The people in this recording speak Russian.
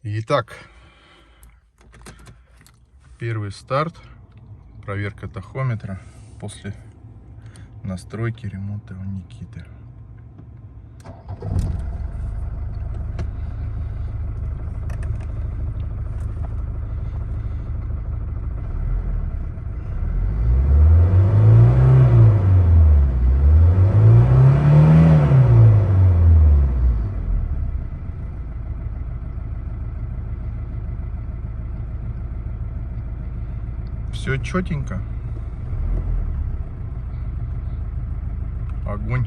Итак, первый старт, проверка тахометра после настройки ремонта у Никиты. Все четенько. Огонь.